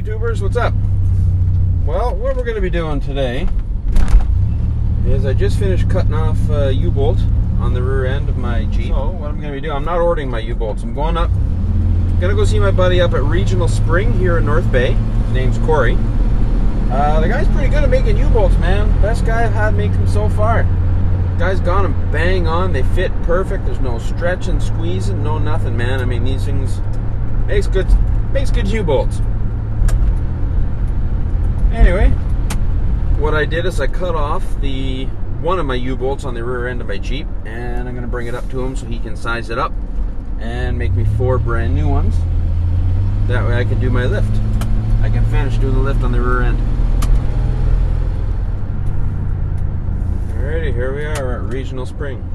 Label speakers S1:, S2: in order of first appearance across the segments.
S1: YouTubers, what's up? Well, what we're going to be doing today is I just finished cutting off a U-bolt on the rear end of my Jeep. So what I'm going to be doing, I'm not ordering my U-bolts. I'm going up, going to go see my buddy up at Regional Spring here in North Bay. His name's Corey. The guy's pretty good at making U-bolts, man. Best guy I've had make them so far. Guy's got them bang on. They fit perfect. There's no stretching, squeezing, no nothing, man. I mean, these things makes good U-bolts. Anyway, what I did is I cut off one of my U-bolts on the rear end of my Jeep, and I'm going to bring it up to him so he can size it up and make me 4 brand new ones. That way I can do my lift. I can finish doing the lift on the rear end. Alrighty, here we are at Regional Spring.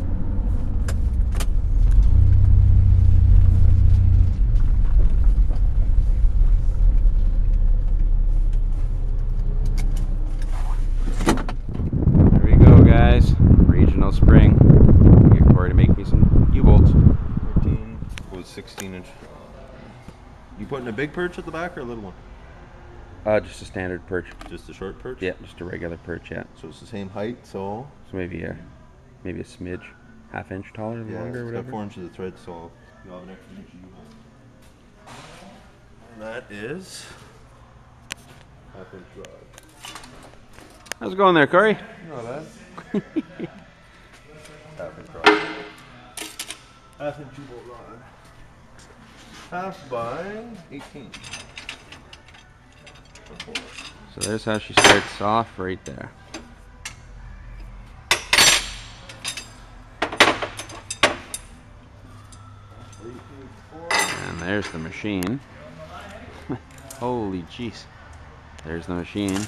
S1: Regional Spring. Get Corey to make me some U-bolts.
S2: 14 was 16-inch. You putting a big perch at the back or a little one?
S1: Just a standard perch.
S2: Just a short perch?
S1: Yeah, just a regular perch. Yeah.
S2: So it's the same height. So
S1: maybe a smidge, half-inch taller,
S2: yeah,
S1: longer, or whatever.
S2: Got 4 inches of thread, so you'll have an extra inch of U-bolt. And that is half-inch rod.
S1: How's it going there, Corey?
S2: Not bad. Half-inch rod. Half-inch U-bolt rod. Half by 18.
S1: So there's how she starts off right there. And there's the machine. Holy jeez. There's the machine.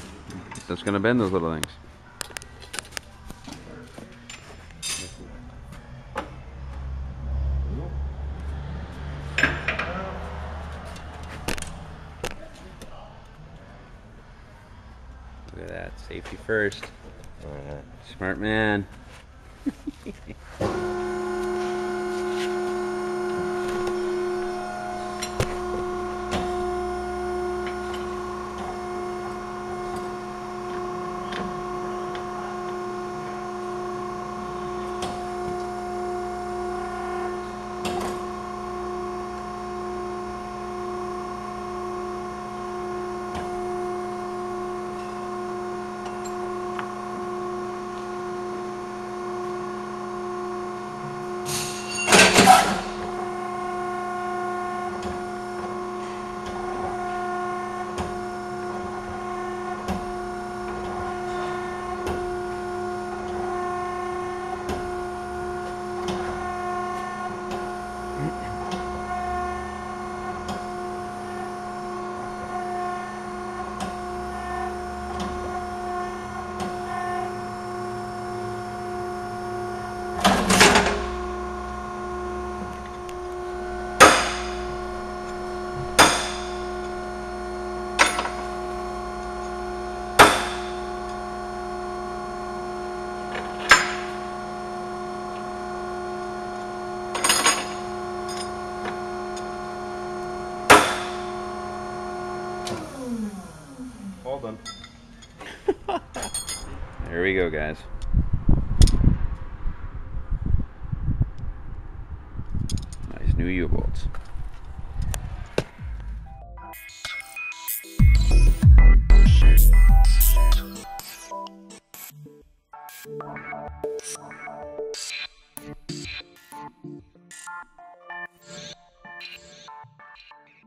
S1: It's just gonna bend those little things. Look at that, safety first.
S2: Alright.
S1: Smart man.
S2: All done.
S1: There we go, guys. Nice new U-bolts.